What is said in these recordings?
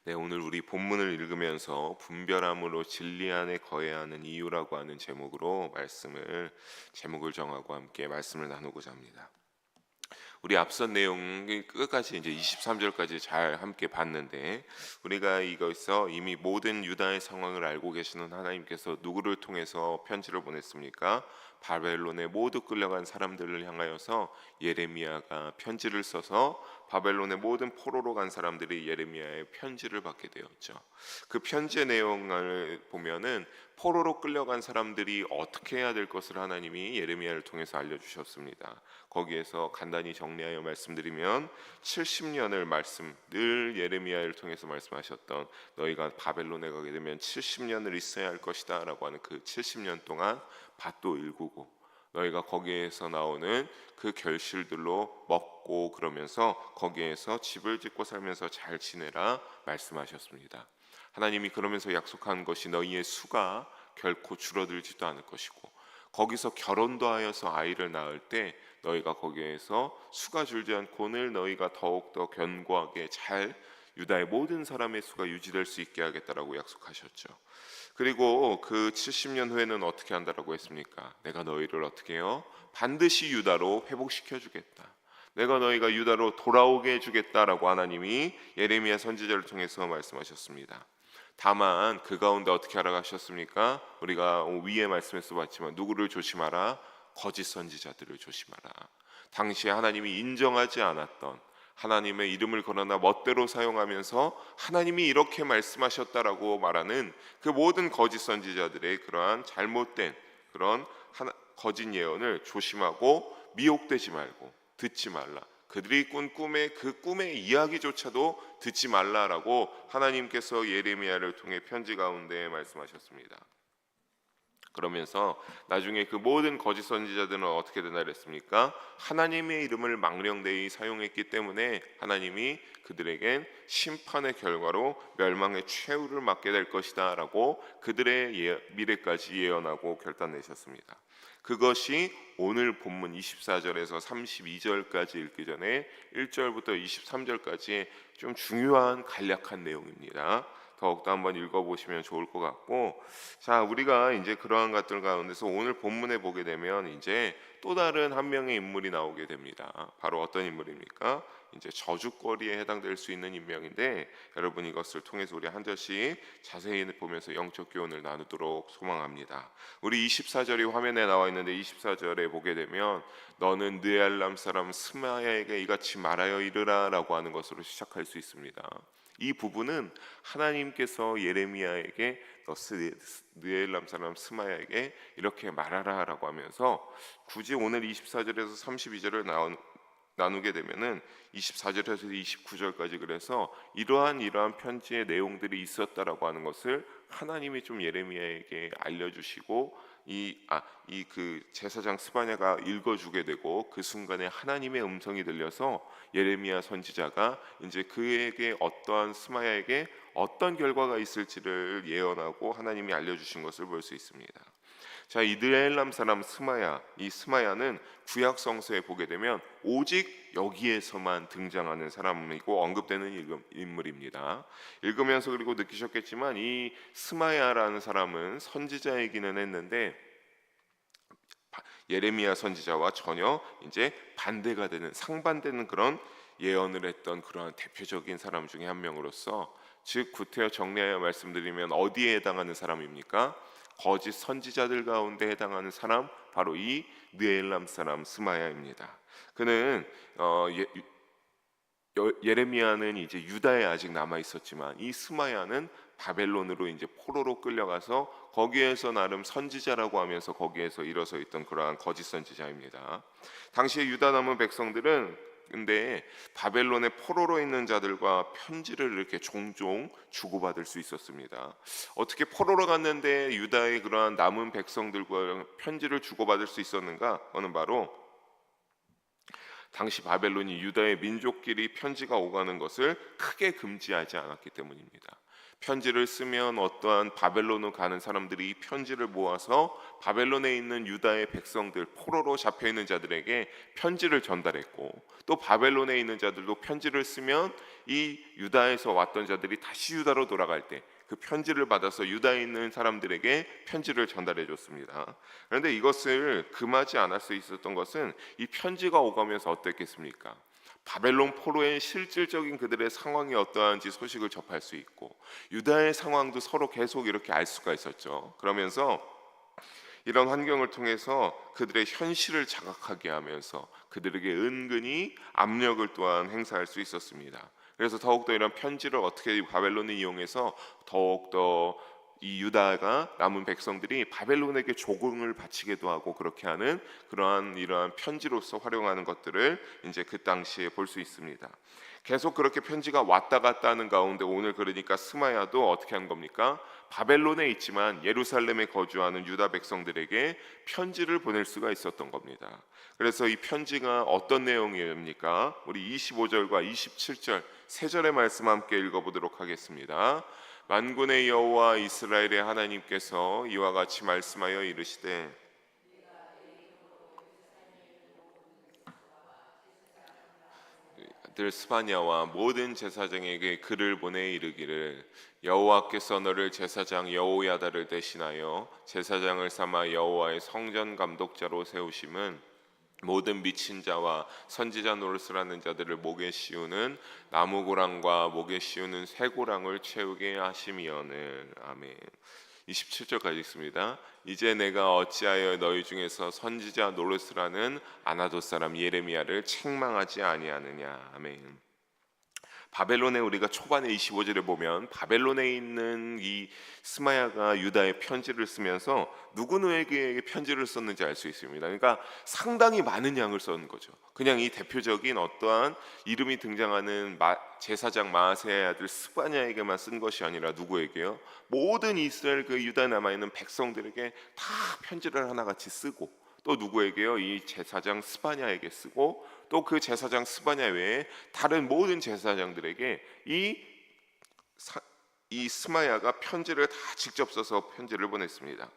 네, 오늘 우리 본문을 읽으면서 분별함으로 진리 안에 거해야 하는 이유라고 하는 제목을 정하고 함께 말씀을 나누고자 합니다. 우리 앞선 내용이 끝까지 이제 23절까지 잘 함께 봤는데, 우리가 이것서 이미 모든 유다의 상황을 알고 계시는 하나님께서 누구를 통해서 편지를 보냈습니까? 바벨론에 모두 끌려간 사람들을 향하여서 예레미야가 편지를 써서 바벨론의 모든 포로로 간 사람들이 예레미야의 편지를 받게 되었죠. 그 편지의 내용을 보면은 포로로 끌려간 사람들이 어떻게 해야 될 것을 하나님이 예레미야를 통해서 알려주셨습니다. 거기에서 간단히 정리하여 말씀드리면 70년을 늘 예레미야를 통해서 말씀하셨던, 너희가 바벨론에 가게 되면 70년을 있어야 할 것이다 라고 하는 그 70년 동안 밭도 일구고 너희가 거기에서 나오는 그 결실들로 먹고, 그러면서 거기에서 집을 짓고 살면서 잘 지내라 말씀하셨습니다. 하나님이 그러면서 약속한 것이 너희의 수가 결코 줄어들지도 않을 것이고, 거기서 결혼도 하여서 아이를 낳을 때 너희가 거기에서 수가 줄지 않고는 너희가 더욱더 견고하게 잘 유다의 모든 사람의 수가 유지될 수 있게 하겠다라고 약속하셨죠. 그리고 그 70년 후에는 어떻게 한다라고 했습니까? 내가 너희를 어떻게 해요? 반드시 유다로 회복시켜 주겠다. 내가 너희가 유다로 돌아오게 해주겠다라고 하나님이 예레미야 선지자를 통해서 말씀하셨습니다. 다만 그 가운데 어떻게 하라고 하셨습니까? 우리가 위에 말씀에서 봤지만 누구를 조심하라? 거짓 선지자들을 조심하라. 당시에 하나님이 인정하지 않았던, 하나님의 이름을 거론하 멋대로 사용하면서 하나님이 이렇게 말씀하셨다라고 말하는 그 모든 거짓 선지자들의 그러한 잘못된 그런 거짓 예언을 조심하고 미혹되지 말고 듣지 말라. 그들이 꾼 그 꿈의 이야기조차도 듣지 말라라고 하나님께서 예레미야를 통해 편지 가운데 말씀하셨습니다. 그러면서 나중에 그 모든 거짓 선지자들은 어떻게 되나 그랬습니까? 하나님의 이름을 망령되이 사용했기 때문에 하나님이 그들에겐 심판의 결과로 멸망의 최후를 맞게 될 것이다 라고 그들의 미래까지 예언하고 결단내셨습니다. 그것이 오늘 본문 24절에서 32절까지 읽기 전에 1절부터 23절까지 좀 중요한 간략한 내용입니다. 더욱더 한번 읽어보시면 좋을 것 같고, 자, 우리가 이제 그러한 것들 가운데서 오늘 본문에 보게 되면 이제 또 다른 한 명의 인물이 나오게 됩니다. 바로 어떤 인물입니까? 이제 저주거리에 해당될 수 있는 인명인데, 여러분 이것을 통해서 우리 한 절씩 자세히 보면서 영적 교훈을 나누도록 소망합니다. 우리 24절이 화면에 나와 있는데 24절에 보게 되면 너는 느알람 사람 스마야에게 이같이 말하여 이르라 라고 하는 것으로 시작할 수 있습니다. 이 부분은 하나님께서 예레미야에게 느엘람 사람 스마야에게 이렇게 말하라 라고 하면서 굳이 오늘 24절에서 32절을 나누게 되면은 24절에서 29절까지 그래서 이러한 편지의 내용들이 있었다라고 하는 것을 하나님이 좀 예레미야에게 알려주시고 그 제사장 스바냐가 읽어주게 되고, 그 순간에 하나님의 음성이 들려서 예레미야 선지자가 이제 그에게 스마야에게 어떤 결과가 있을지를 예언하고 하나님이 알려주신 것을 볼 수 있습니다. 자, 이드엘람 사람 스마야, 이 스마야는 구약 성서에 보게 되면 오직 여기에서만 등장하는 사람이고 언급되는 인물입니다. 읽으면서 그리고 느끼셨겠지만 이 스마야라는 사람은 선지자이기는 했는데 예레미야 선지자와 전혀 이제 반대가 되는, 상반되는 그런 예언을 했던 그러한 대표적인 사람 중에 한 명으로서, 즉 구태여 정리하여 말씀드리면 어디에 해당하는 사람입니까? 거짓 선지자들 가운데 해당하는 사람, 바로 이 느엘람 사람 스마야입니다. 그는 예레미야는 이제 유다에 아직 남아 있었지만 이 스마야는 바벨론으로 이제 포로로 끌려가서 거기에서 나름 선지자라고 하면서 거기에서 일어서 있던 그러한 거짓 선지자입니다. 당시에 유다 남은 백성들은 근데 바벨론의 포로로 있는 자들과 편지를 이렇게 종종 주고받을 수 있었습니다. 어떻게 포로로 갔는데 유다의 그러한 남은 백성들과 편지를 주고받을 수 있었는가? 그는 바로 당시 바벨론이 유다의 민족끼리 편지가 오가는 것을 크게 금지하지 않았기 때문입니다. 편지를 쓰면 어떠한 바벨론으로 가는 사람들이 이 편지를 모아서 바벨론에 있는 유다의 백성들, 포로로 잡혀 있는 자들에게 편지를 전달했고, 또 바벨론에 있는 자들도 편지를 쓰면 이 유다에서 왔던 자들이 다시 유다로 돌아갈 때 그 편지를 받아서 유다에 있는 사람들에게 편지를 전달해 줬습니다. 그런데 이것을 금하지 않을 수 있었던 것은 이 편지가 오가면서 어땠겠습니까? 바벨론 포로의 실질적인 그들의 상황이 어떠한지 소식을 접할 수 있고, 유다의 상황도 서로 계속 이렇게 알 수가 있었죠. 그러면서 이런 환경을 통해서 그들의 현실을 자각하게 하면서 그들에게 은근히 압력을 또한 행사할 수 있었습니다. 그래서 더욱더 이런 편지를 어떻게 바벨론을 이용해서 더욱더 이 유다가 남은 백성들이 바벨론에게 조공을 바치게도 하고 그렇게 하는 이러한 편지로서 활용하는 것들을 이제 그 당시에 볼 수 있습니다. 계속 그렇게 편지가 왔다 갔다 하는 가운데 오늘 그러니까 스마야도 어떻게 한 겁니까? 바벨론에 있지만 예루살렘에 거주하는 유다 백성들에게 편지를 보낼 수가 있었던 겁니다. 그래서 이 편지가 어떤 내용입니까? 우리 25절과 27절 세 절의 말씀 함께 읽어보도록 하겠습니다. 만군의 여호와 이스라엘의 하나님께서 이와 같이 말씀하여 이르시되 들 스바냐와 모든 제사장에게 글을 보내 이르기를 여호와께서 너를 제사장 여호야다를 대신하여 제사장을 삼아 여호와의 성전 감독자로 세우심은 모든 미친 자와 선지자 노릇을 하는 자들을 목에 씌우는 나무고랑과 목에 씌우는 쇠고랑을 채우게 하심이오늘. 아멘. 27절까지 있습니다. 이제 내가 어찌하여 너희 중에서 선지자 노릇을 하는 아나돗 사람 예레미야를 책망하지 아니하느냐. 아멘. 바벨론에 우리가 초반에 25절에 보면 바벨론에 있는 이 스마야가 유다에 편지를 쓰면서 누구에게 편지를 썼는지 알 수 있습니다. 그러니까 상당히 많은 양을 썼는 거죠. 그냥 이 대표적인 어떠한 이름이 등장하는 제사장 마아세야의 아들 스바냐에게만 쓴 것이 아니라 누구에게요? 모든 이스라엘 그 유다에 남아있는 백성들에게 다 편지를 하나같이 쓰고, 또 누구에게요? 이 제사장 스바냐에게 쓰고, 또 그 제사장 스바냐 외에 다른 모든 제사장들에게 이 스마야가 편지를 다 직접 써서 편지를 보냈습니다.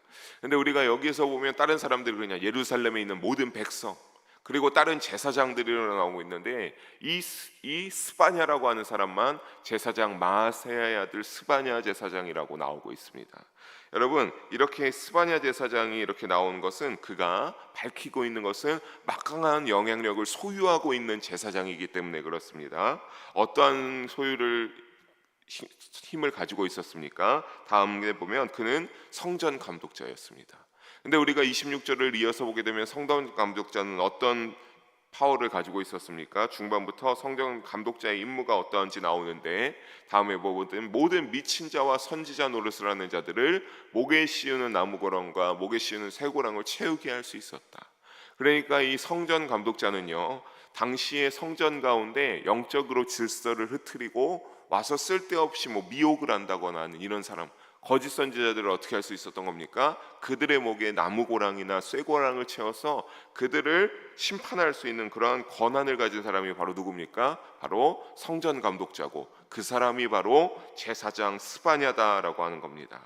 그런데 우리가 여기에서 보면 다른 사람들이 그냥 예루살렘에 있는 모든 백성, 그리고 다른 제사장들이 나오고 있는데 이 스바냐라고 하는 사람만 제사장 마아세야의 아들 스바냐 제사장이라고 나오고 있습니다. 여러분, 이렇게 스바냐 제사장이 이렇게 나온 것은 그가 밝히고 있는 것은 막강한 영향력을 소유하고 있는 제사장이기 때문에 그렇습니다. 어떠한 힘을 가지고 있었습니까? 다음에 보면 그는 성전 감독자였습니다. 근데 우리가 26절을 이어서 보게 되면 성전 감독자는 어떤 파워를 가지고 있었습니까? 중반부터 성전 감독자의 임무가 어떠한지 나오는데, 다음에 보거든 모든 미친 자와 선지자 노릇을 하는 자들을 목에 씌우는 나무고랑과 목에 씌우는 쇠고랑을 채우게 할 수 있었다. 그러니까 이 성전 감독자는요, 당시의 성전 가운데 영적으로 질서를 흐트리고 와서 쓸데없이 미혹을 한다거나 하는 이런 사람, 거짓 선지자들을 어떻게 할 수 있었던 겁니까? 그들의 목에 나무고랑이나 쇠고랑을 채워서 그들을 심판할 수 있는 그러한 권한을 가진 사람이 바로 누굽니까? 바로 성전 감독자고, 그 사람이 바로 제사장 스바냐다라고 하는 겁니다.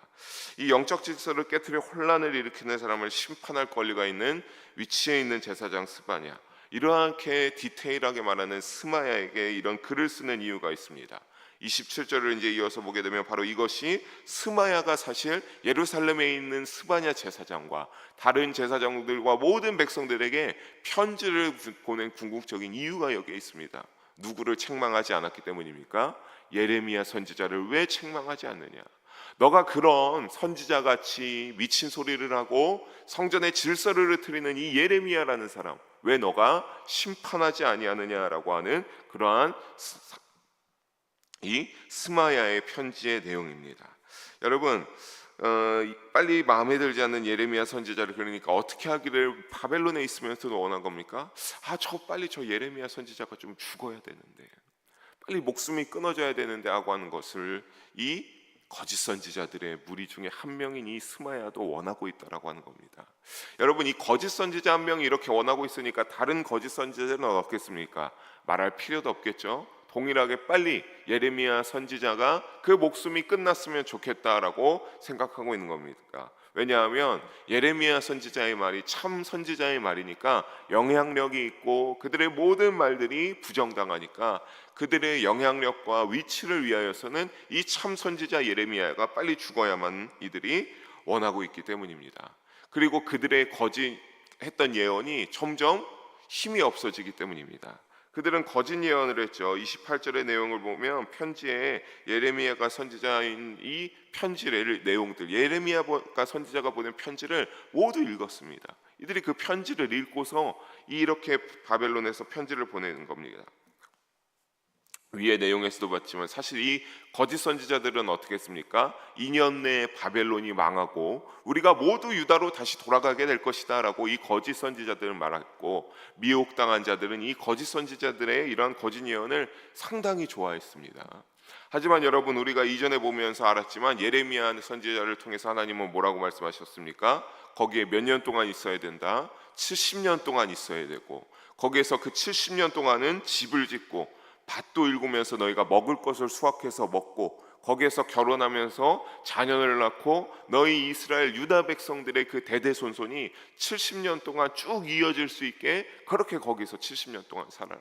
이 영적 질서를 깨트려 혼란을 일으키는 사람을 심판할 권리가 있는 위치에 있는 제사장 스바냐, 이렇게 디테일하게 말하는 스마야에게 이런 글을 쓰는 이유가 있습니다. 27절을 이제 이어서 보게 되면 바로 이것이 스마야가 사실 예루살렘에 있는 스바냐 제사장과 다른 제사장들과 모든 백성들에게 편지를 보낸 궁극적인 이유가 여기에 있습니다. 누구를 책망하지 않았기 때문입니까? 예레미야 선지자를 왜 책망하지 않느냐? 너가 그런 선지자같이 미친 소리를 하고 성전의 질서를 흐트리는 이 예레미야라는 사람, 왜 너가 심판하지 아니하느냐라고 하는 그러한 이 스마야의 편지의 내용입니다. 여러분, 빨리 마음에 들지 않는 예레미야 선지자를 그러니까 어떻게 하기를 바벨론에 있으면서도 원한 겁니까? 빨리 저 예레미야 선지자가 좀 죽어야 되는데, 빨리 목숨이 끊어져야 되는데 하고 하는 것을 이 거짓 선지자들의 무리 중에 한 명인 이 스마야도 원하고 있다라고 하는 겁니다. 여러분, 이 거짓 선지자 한 명이 이렇게 원하고 있으니까 다른 거짓 선지자들은 어떻겠습니까? 말할 필요도 없겠죠. 동일하게 빨리 예레미야 선지자가 그 목숨이 끝났으면 좋겠다라고 생각하고 있는 겁니다. 왜냐하면 예레미야 선지자의 말이 참 선지자의 말이니까 영향력이 있고 그들의 모든 말들이 부정당하니까 그들의 영향력과 위치를 위하여서는 이 참 선지자 예레미야가 빨리 죽어야만 이들이 원하고 있기 때문입니다. 그리고 그들의 거짓했던 예언이 점점 힘이 없어지기 때문입니다. 그들은 거짓 예언을 했죠. 28절의 내용을 보면 편지에 예레미야가 선지자인 이 편지의 내용들, 예레미야가 선지자가 보낸 편지를 모두 읽었습니다. 이들이 그 편지를 읽고서 이렇게 바벨론에서 편지를 보내는 겁니다. 위의 내용에서도 봤지만 사실 이 거짓 선지자들은 어떻게 했습니까? 2년 내에 바벨론이 망하고 우리가 모두 유다로 다시 돌아가게 될 것이다 라고 이 거짓 선지자들은 말했고, 미혹당한 자들은 이 거짓 선지자들의 이러한 거짓 예언을 상당히 좋아했습니다. 하지만 여러분, 우리가 이전에 보면서 알았지만 예레미야 선지자를 통해서 하나님은 뭐라고 말씀하셨습니까? 거기에 몇 년 동안 있어야 된다? 70년 동안 있어야 되고, 거기에서 그 70년 동안은 집을 짓고 밭도 일구면서 너희가 먹을 것을 수확해서 먹고, 거기에서 결혼하면서 자녀를 낳고 너희 이스라엘 유다 백성들의 그 대대손손이 70년 동안 쭉 이어질 수 있게 그렇게 거기서 70년 동안 살아라.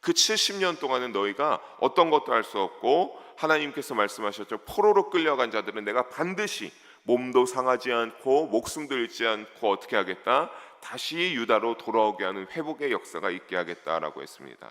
그 70년 동안은 너희가 어떤 것도 할 수 없고, 하나님께서 말씀하셨죠. 포로로 끌려간 자들은 내가 반드시 몸도 상하지 않고 목숨도 잃지 않고 어떻게 하겠다? 다시 유다로 돌아오게 하는 회복의 역사가 있게 하겠다라고 했습니다.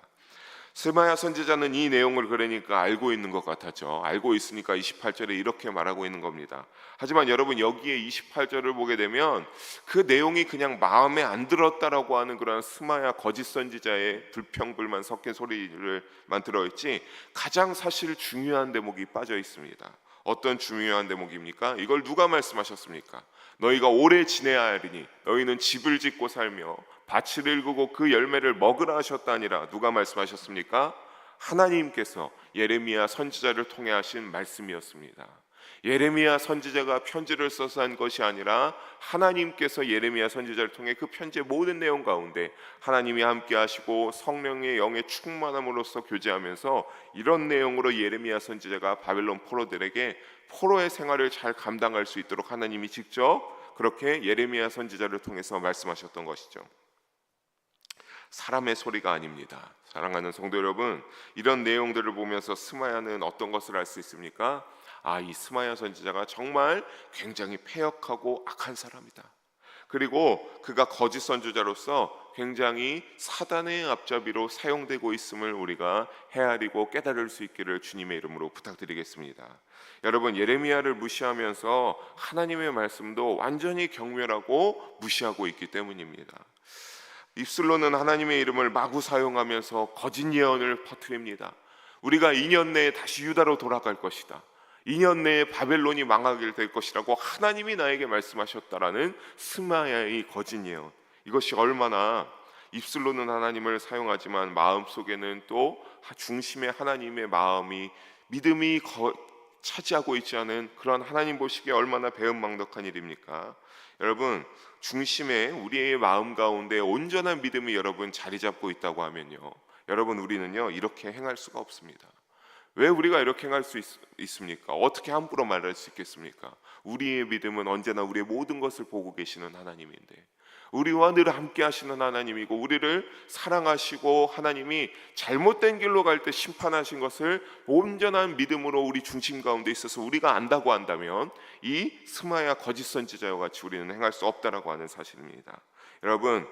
스마야 선지자는 이 내용을 그러니까 알고 있는 것 같았죠. 알고 있으니까 28절에 이렇게 말하고 있는 겁니다. 하지만 여러분, 여기에 28절을 보게 되면 그 내용이 그냥 마음에 안 들었다라고 하는 그런 스마야 거짓 선지자의 불평불만 섞인 소리를만 들어있지, 가장 사실 중요한 대목이 빠져 있습니다. 어떤 중요한 대목입니까? 이걸 누가 말씀하셨습니까? 너희가 오래 지내야 하리니 너희는 집을 짓고 살며 밭을 일구고 그 열매를 먹으라 하셨다니라. 누가 말씀하셨습니까? 하나님께서 예레미야 선지자를 통해 하신 말씀이었습니다. 예레미야 선지자가 편지를 써서 한 것이 아니라 하나님께서 예레미야 선지자를 통해 그 편지의 모든 내용 가운데 하나님이 함께 하시고 성령의 영의 충만함으로써 교제하면서 이런 내용으로 예레미야 선지자가 바벨론 포로들에게 포로의 생활을 잘 감당할 수 있도록 하나님이 직접 그렇게 예레미야 선지자를 통해서 말씀하셨던 것이죠. 사람의 소리가 아닙니다. 사랑하는 성도 여러분, 이런 내용들을 보면서 스마야는 어떤 것을 알 수 있습니까? 이 스마야 선지자가 정말 굉장히 패역하고 악한 사람이다. 그리고 그가 거짓 선지자로서 굉장히 사단의 앞잡이로 사용되고 있음을 우리가 헤아리고 깨달을 수 있기를 주님의 이름으로 부탁드리겠습니다. 여러분, 예레미야를 무시하면서 하나님의 말씀도 완전히 경멸하고 무시하고 있기 때문입니다. 입술로는 하나님의 이름을 마구 사용하면서 거짓 예언을 퍼뜨립니다. 우리가 2년 내에 다시 유다로 돌아갈 것이다. 2년 내에 바벨론이 망하게 될 것이라고 하나님이 나에게 말씀하셨다라는 스마야의 거짓 예언. 이것이 얼마나 입술로는 하나님을 사용하지만 마음속에는 또 중심에 하나님의 마음이 믿음이 차지하고 있지 않은 그런 하나님 보시기에 얼마나 배은망덕한 일입니까? 여러분, 중심에 우리의 마음 가운데 온전한 믿음이 여러분 자리 잡고 있다고 하면요, 여러분, 우리는요 이렇게 행할 수가 없습니다. 왜 우리가 이렇게 행할 수 있습니까? 어떻게 함부로 말할 수 있겠습니까? 우리의 믿음은 언제나 우리의 모든 것을 보고 계시는 하나님인데, 우리와 늘 함께 하시는 하나님이고 우리를 사랑하시고 하나님이 잘못된 길로 갈 때 심판하신 것을 온전한 믿음으로 우리 중심 가운데 있어서 우리가 안다고 한다면 이 스마야 거짓 선지자와 같이 우리는 행할 수 없다라고 하는 사실입니다. 여러분,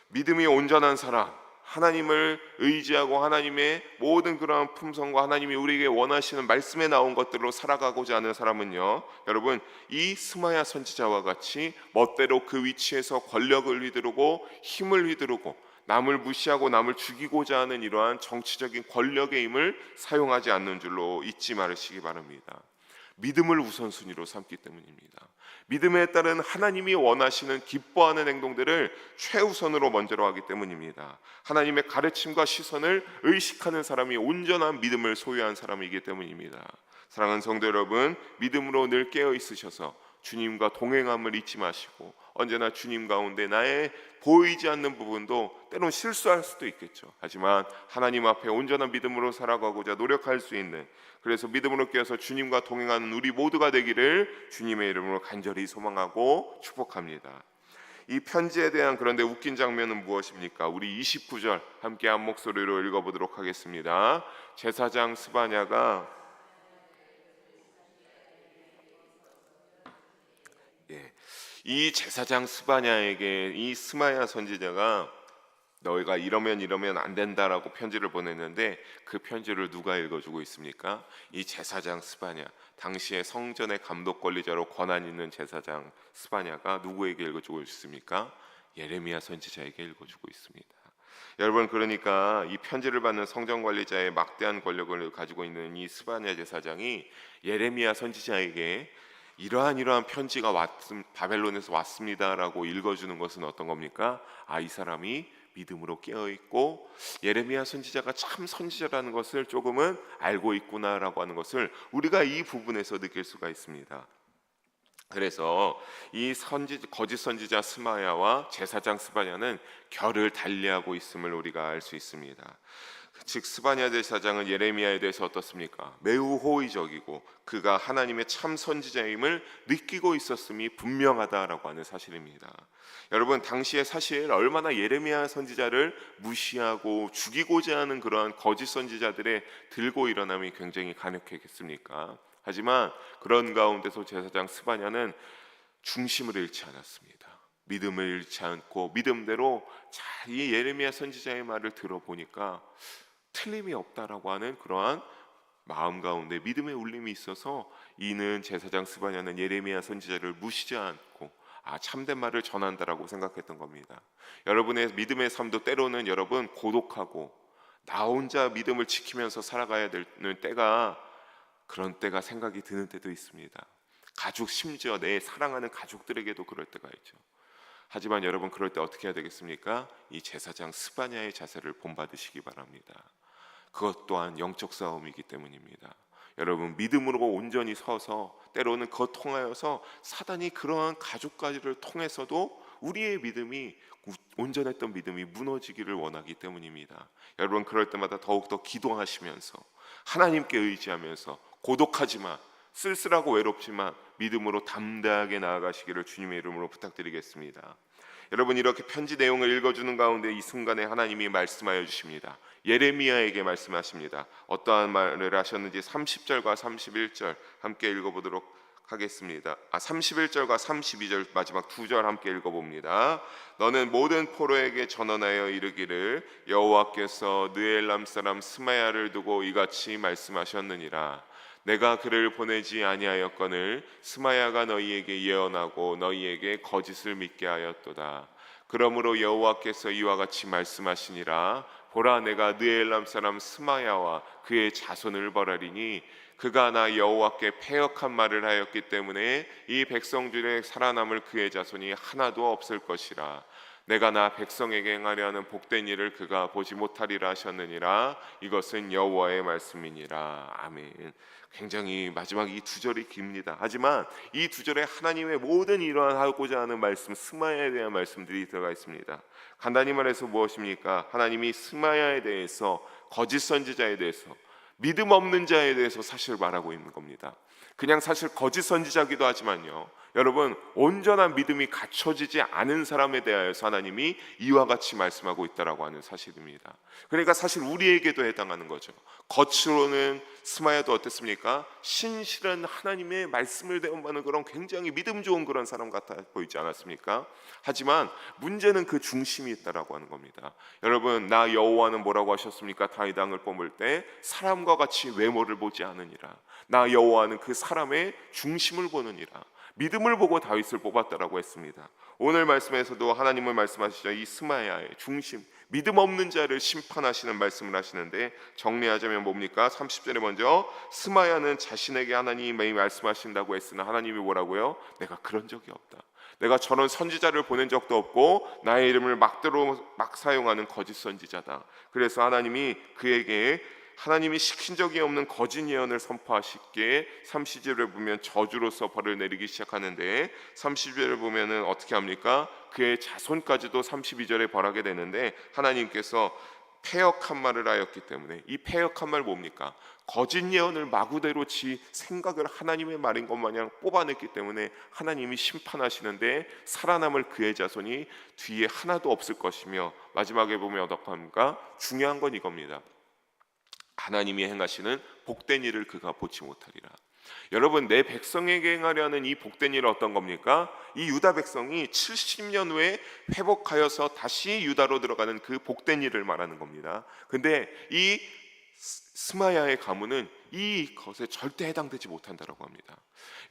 믿음이 온전한 사람, 하나님을 의지하고 하나님의 모든 그러한 품성과 하나님이 우리에게 원하시는 말씀에 나온 것들로 살아가고자 하는 사람은요, 여러분, 이 스마야 선지자와 같이 멋대로 그 위치에서 권력을 휘두르고 힘을 휘두르고 남을 무시하고 남을 죽이고자 하는 이러한 정치적인 권력의 힘을 사용하지 않는 줄로 잊지 마시기 바랍니다. 믿음을 우선순위로 삼기 때문입니다. 믿음에 따른 하나님이 원하시는 기뻐하는 행동들을 최우선으로 먼저로 하기 때문입니다. 하나님의 가르침과 시선을 의식하는 사람이 온전한 믿음을 소유한 사람이기 때문입니다. 사랑하는 성도 여러분, 믿음으로 늘 깨어 있으셔서 주님과 동행함을 잊지 마시고 언제나 주님 가운데 나의 보이지 않는 부분도 때론 실수할 수도 있겠죠. 하지만 하나님 앞에 온전한 믿음으로 살아가고자 노력할 수 있는, 그래서 믿음으로 깨어서 주님과 동행하는 우리 모두가 되기를 주님의 이름으로 간절히 소망하고 축복합니다. 이 편지에 대한 그런데 웃긴 장면은 무엇입니까? 우리 29절 함께 한 목소리로 읽어보도록 하겠습니다. 제사장 스바냐가 이 제사장 스바냐에게 이 스마야 선지자가 너희가 이러면 안 된다라고 편지를 보냈는데, 그 편지를 누가 읽어주고 있습니까? 이 제사장 스바냐, 당시에 성전의 감독 권리자로 권한 있는 제사장 스바냐가 누구에게 읽어주고 있습니까? 예레미야 선지자에게 읽어주고 있습니다. 여러분, 그러니까 이 편지를 받는 성전 관리자의 막대한 권력을 가지고 있는 이 스바냐 제사장이 예레미야 선지자에게 이러한 편지가 바벨론에서 왔습니다라고 읽어주는 것은 어떤 겁니까? 이 사람이 믿음으로 깨어있고 예레미야 선지자가 참 선지자라는 것을 조금은 알고 있구나라고 하는 것을 우리가 이 부분에서 느낄 수가 있습니다. 그래서 이 거짓 선지자 스마야와 제사장 스바냐는 결을 달리하고 있음을 우리가 알 수 있습니다. 즉 스바냐 제사장은 예레미야에 대해서 어떻습니까? 매우 호의적이고 그가 하나님의 참 선지자임을 느끼고 있었음이 분명하다라고 하는 사실입니다. 여러분, 당시에 사실 얼마나 예레미야 선지자를 무시하고 죽이고자 하는 그러한 거짓 선지자들의 들고 일어남이 굉장히 간혹했겠습니까? 하지만 그런 가운데서 제사장 스바냐는 중심을 잃지 않았습니다. 믿음을 잃지 않고 믿음대로 잘 이 예레미야 선지자의 말을 들어보니까 틀림이 없다라고 하는 그러한 마음 가운데 믿음의 울림이 있어서 이는 제사장 스바냐는 예레미야 선지자를 무시하지 않고 참된 말을 전한다라고 생각했던 겁니다. 여러분의 믿음의 삶도 때로는 여러분 고독하고 나 혼자 믿음을 지키면서 살아가야 되는 때가, 그런 때가 생각이 드는 때도 있습니다. 가족, 심지어 내 사랑하는 가족들에게도 그럴 때가 있죠. 하지만 여러분, 그럴 때 어떻게 해야 되겠습니까? 이 제사장 스바냐의 자세를 본받으시기 바랍니다. 그것 또한 영적 싸움이기 때문입니다. 여러분, 믿음으로 온전히 서서 때로는 그것 통하여서 사단이 그러한 가족까지를 통해서도 우리의 믿음이, 온전했던 믿음이 무너지기를 원하기 때문입니다. 여러분, 그럴 때마다 더욱더 기도하시면서 하나님께 의지하면서 고독하지만 쓸쓸하고 외롭지만 믿음으로 담대하게 나아가시기를 주님의 이름으로 부탁드리겠습니다. 여러분, 이렇게 편지 내용을 읽어주는 가운데 이 순간에 하나님이 말씀하여 주십니다. 예레미야에게 말씀하십니다. 어떠한 말을 하셨는지 30절과 31절 함께 읽어보도록 하겠습니다. 31절과 32절 마지막 두 절 함께 읽어봅니다. 너는 모든 포로에게 전언하여 이르기를 여호와께서 느엘람 사람 스마야를 두고 이같이 말씀하셨느니라. 내가 그를 보내지 아니하였거늘 스마야가 너희에게 예언하고 너희에게 거짓을 믿게 하였도다. 그러므로 여호와께서 이와 같이 말씀하시니라. 보라, 내가 느엘람 사람 스마야와 그의 자손을 벌하리니 그가 나 여호와께 패역한 말을 하였기 때문에 이 백성 중에 살아남을 그의 자손이 하나도 없을 것이라. 내가 나 백성에게 행하려 하는 복된 일을 그가 보지 못하리라 하셨느니라. 이것은 여호와의 말씀이니라. 아멘. 굉장히 마지막 이 두 절이 깁니다. 하지만 이 두 절에 하나님의 모든 일어나고자 하는 말씀, 스마야에 대한 말씀들이 들어가 있습니다. 간단히 말해서 무엇입니까? 하나님이 스마야에 대해서, 거짓 선지자에 대해서, 믿음 없는 자에 대해서 사실 말하고 있는 겁니다. 그냥 사실 거짓 선지자기도 하지만요, 여러분, 온전한 믿음이 갖춰지지 않은 사람에 대하여서 하나님이 이와 같이 말씀하고 있다라고 하는 사실입니다. 그러니까 사실 우리에게도 해당하는 거죠. 겉으로는 스마야도 어땠습니까? 신실한 하나님의 말씀을 대언하는 그런 굉장히 믿음 좋은 그런 사람 같아 보이지 않았습니까? 하지만 문제는 그 중심이 있다라고 하는 겁니다. 여러분, 나 여호와는 뭐라고 하셨습니까? 다윗 왕을 뽑을 때 사람과 같이 외모를 보지 않으니라. 나 여호와는 그 사람의 중심을 보느니라. 믿음을 보고 다윗을 뽑았다라고 했습니다. 오늘 말씀에서도 하나님은 말씀하시죠. 이 스마야의 중심, 믿음 없는 자를 심판하시는 말씀을 하시는데, 정리하자면 뭡니까? 30절에 먼저 스마야는 자신에게 하나님이 말씀하신다고 했으나 하나님이 뭐라고요? 내가 그런 적이 없다. 내가 저런 선지자를 보낸 적도 없고 나의 이름을 막 사용하는 거짓 선지자다. 그래서 하나님이 그에게 하나님이 시킨 적이 없는 거짓 예언을 선포하시기에 30절에 보면 저주로서 벌을 내리기 시작하는데 30절에 보면은 어떻게 합니까? 그의 자손까지도 32절에 벌하게 되는데 하나님께서 패역한 말을 하였기 때문에, 이 패역한 말 뭡니까? 거짓 예언을 마구대로 지 생각을 하나님의 말인 것 마냥 뽑아냈기 때문에 하나님이 심판하시는데 살아남을 그의 자손이 뒤에 하나도 없을 것이며, 마지막에 보면 어떻게 합니까? 중요한 건 이겁니다. 하나님이 행하시는 복된 일을 그가 보지 못하리라. 여러분, 내 백성에게 행하려는 이 복된 일은 어떤 겁니까? 이 유다 백성이 70년 후에 회복하여서 다시 유다로 들어가는 그 복된 일을 말하는 겁니다. 근데 이 스마야의 가문은 이것에 절대 해당되지 못한다라고 합니다.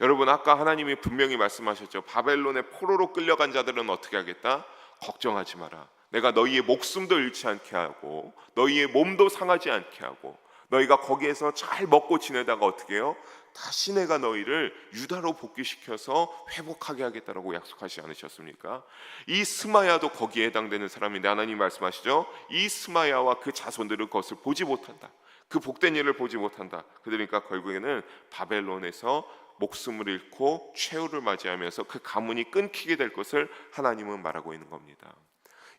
여러분, 아까 하나님이 분명히 말씀하셨죠. 바벨론의 포로로 끌려간 자들은 어떻게 하겠다? 걱정하지 마라. 내가 너희의 목숨도 잃지 않게 하고 너희의 몸도 상하지 않게 하고 너희가 거기에서 잘 먹고 지내다가 어떻게 해요? 다시 내가 너희를 유다로 복귀시켜서 회복하게 하겠다라고 약속하지 않으셨습니까? 이 스마야도 거기에 해당되는 사람인데 하나님 말씀하시죠. 이 스마야와 그 자손들은 그것을 보지 못한다. 그 복된 일을 보지 못한다. 그러니까 결국에는 바벨론에서 목숨을 잃고 최후를 맞이하면서 그 가문이 끊기게 될 것을 하나님은 말하고 있는 겁니다.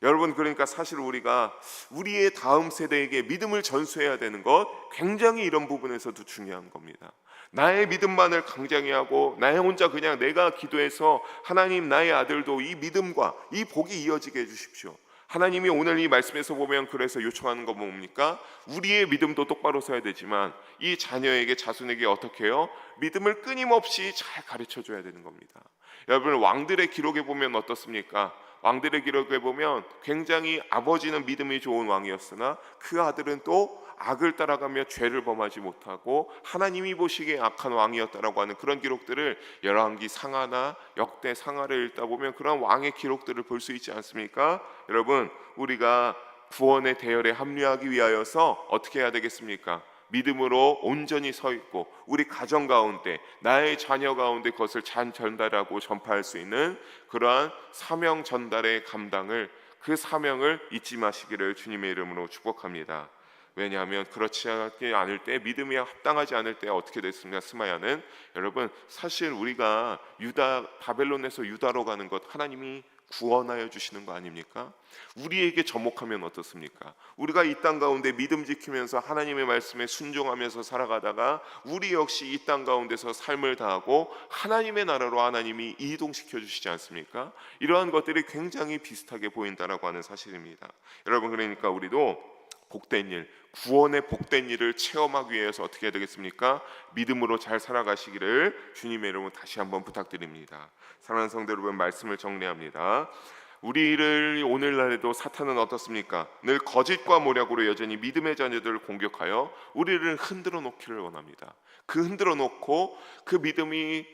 여러분, 그러니까 사실 우리가 우리의 다음 세대에게 믿음을 전수해야 되는 것, 굉장히 이런 부분에서도 중요한 겁니다. 나의 믿음만을 강장히 하고 나의 혼자 그냥 내가 기도해서 하나님, 나의 아들도 이 믿음과 이 복이 이어지게 해주십시오. 하나님이 오늘 이 말씀에서 보면 그래서 요청하는 건 뭡니까? 우리의 믿음도 똑바로 서야 되지만 이 자녀에게, 자손에게 어떻게 해요? 믿음을 끊임없이 잘 가르쳐줘야 되는 겁니다. 여러분, 왕들의 기록에 보면 어떻습니까? 왕들의 기록에 보면 굉장히 아버지는 믿음이 좋은 왕이었으나 그 아들은 또 악을 따라가며 죄를 범하지 못하고 하나님이 보시기에 악한 왕이었다라고 하는 그런 기록들을 열왕기 상하나 역대 상하를 읽다 보면 그런 왕의 기록들을 볼 수 있지 않습니까? 여러분, 우리가 구원의 대열에 합류하기 위하여서 어떻게 해야 되겠습니까? 믿음으로 온전히 서 있고 우리 가정 가운데, 나의 자녀 가운데 그것을 잘 전달하고 전파할 수 있는 그러한 사명 전달의 감당을, 그 사명을 잊지 마시기를 주님의 이름으로 축복합니다. 왜냐하면 그렇지 않을 때, 믿음이 합당하지 않을 때 어떻게 됐습니까? 스마야는, 여러분, 사실 우리가 바벨론에서 유다로 가는 것 하나님이 구원하여 주시는 거 아닙니까? 우리에게 접목하면 어떻습니까? 우리가 이 땅 가운데 믿음 지키면서 하나님의 말씀에 순종하면서 살아가다가 우리 역시 이 땅 가운데서 삶을 다하고 하나님의 나라로 하나님이 이동시켜 주시지 않습니까? 이러한 것들이 굉장히 비슷하게 보인다라고 하는 사실입니다. 여러분, 그러니까 우리도 복된 일, 구원의 복된 일을 체험하기 위해서 어떻게 해야 되겠습니까? 믿음으로 잘 살아가시기를 주님의 이름으로 다시 한번 부탁드립니다. 사랑하는 성도 여러분, 말씀을 정리합니다. 우리를 오늘날에도 사탄은 어떻습니까? 늘 거짓과 모략으로 여전히 믿음의 자녀들을 공격하여 우리를 흔들어 놓기를 원합니다. 그 흔들어 놓고 그 믿음이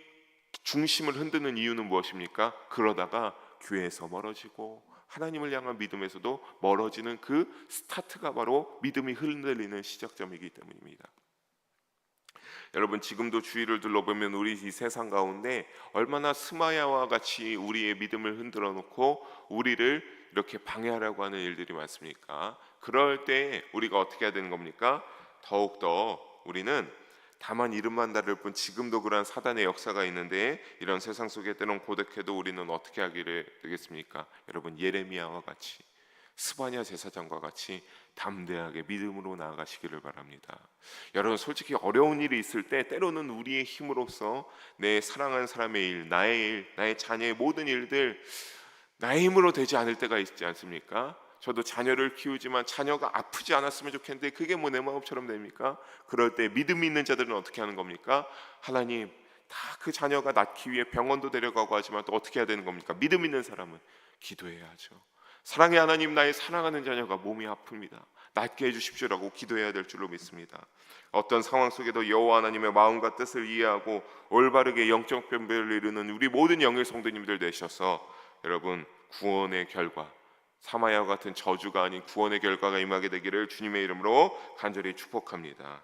중심을 흔드는 이유는 무엇입니까? 그러다가 교회에서 멀어지고 하나님을 향한 믿음에서도 멀어지는 그 스타트가 바로 믿음이 흔들리는 시작점이기 때문입니다. 여러분, 지금도 주위를 둘러보면 우리 이 세상 가운데 얼마나 스마야와 같이 우리의 믿음을 흔들어 놓고 우리를 이렇게 방해하려고 하는 일들이 많습니까? 그럴 때 우리가 어떻게 해야 되는 겁니까? 더욱더 우리는 다만 이름만 다를 뿐 지금도 그러한 사단의 역사가 있는데 이런 세상 속에 때론 고독해도 우리는 어떻게 하기를 되겠습니까? 여러분, 예레미야와 같이, 스바냐 제사장과 같이 담대하게 믿음으로 나아가시기를 바랍니다. 여러분, 솔직히 어려운 일이 있을 때 때로는 우리의 힘으로써 내 사랑하는 사람의 일, 나의 일, 나의 자녀의 모든 일들 나의 힘으로 되지 않을 때가 있지 않습니까? 저도 자녀를 키우지만 자녀가 아프지 않았으면 좋겠는데 그게 뭐 내 마음처럼 됩니까? 그럴 때 믿음 있는 자들은 어떻게 하는 겁니까? 하나님, 다 그 자녀가 낫기 위해 병원도 데려가고 하지만 또 어떻게 해야 되는 겁니까? 믿음 있는 사람은 기도해야 하죠. 사랑의 하나님, 나의 사랑하는 자녀가 몸이 아픕니다. 낫게 해주십시오라고 기도해야 될 줄로 믿습니다. 어떤 상황 속에도 여호와 하나님의 마음과 뜻을 이해하고 올바르게 영적 변별을 이루는 우리 모든 영의 성도님들 되셔서 여러분, 구원의 결과, 사마야와 같은 저주가 아닌 구원의 결과가 임하게 되기를 주님의 이름으로 간절히 축복합니다.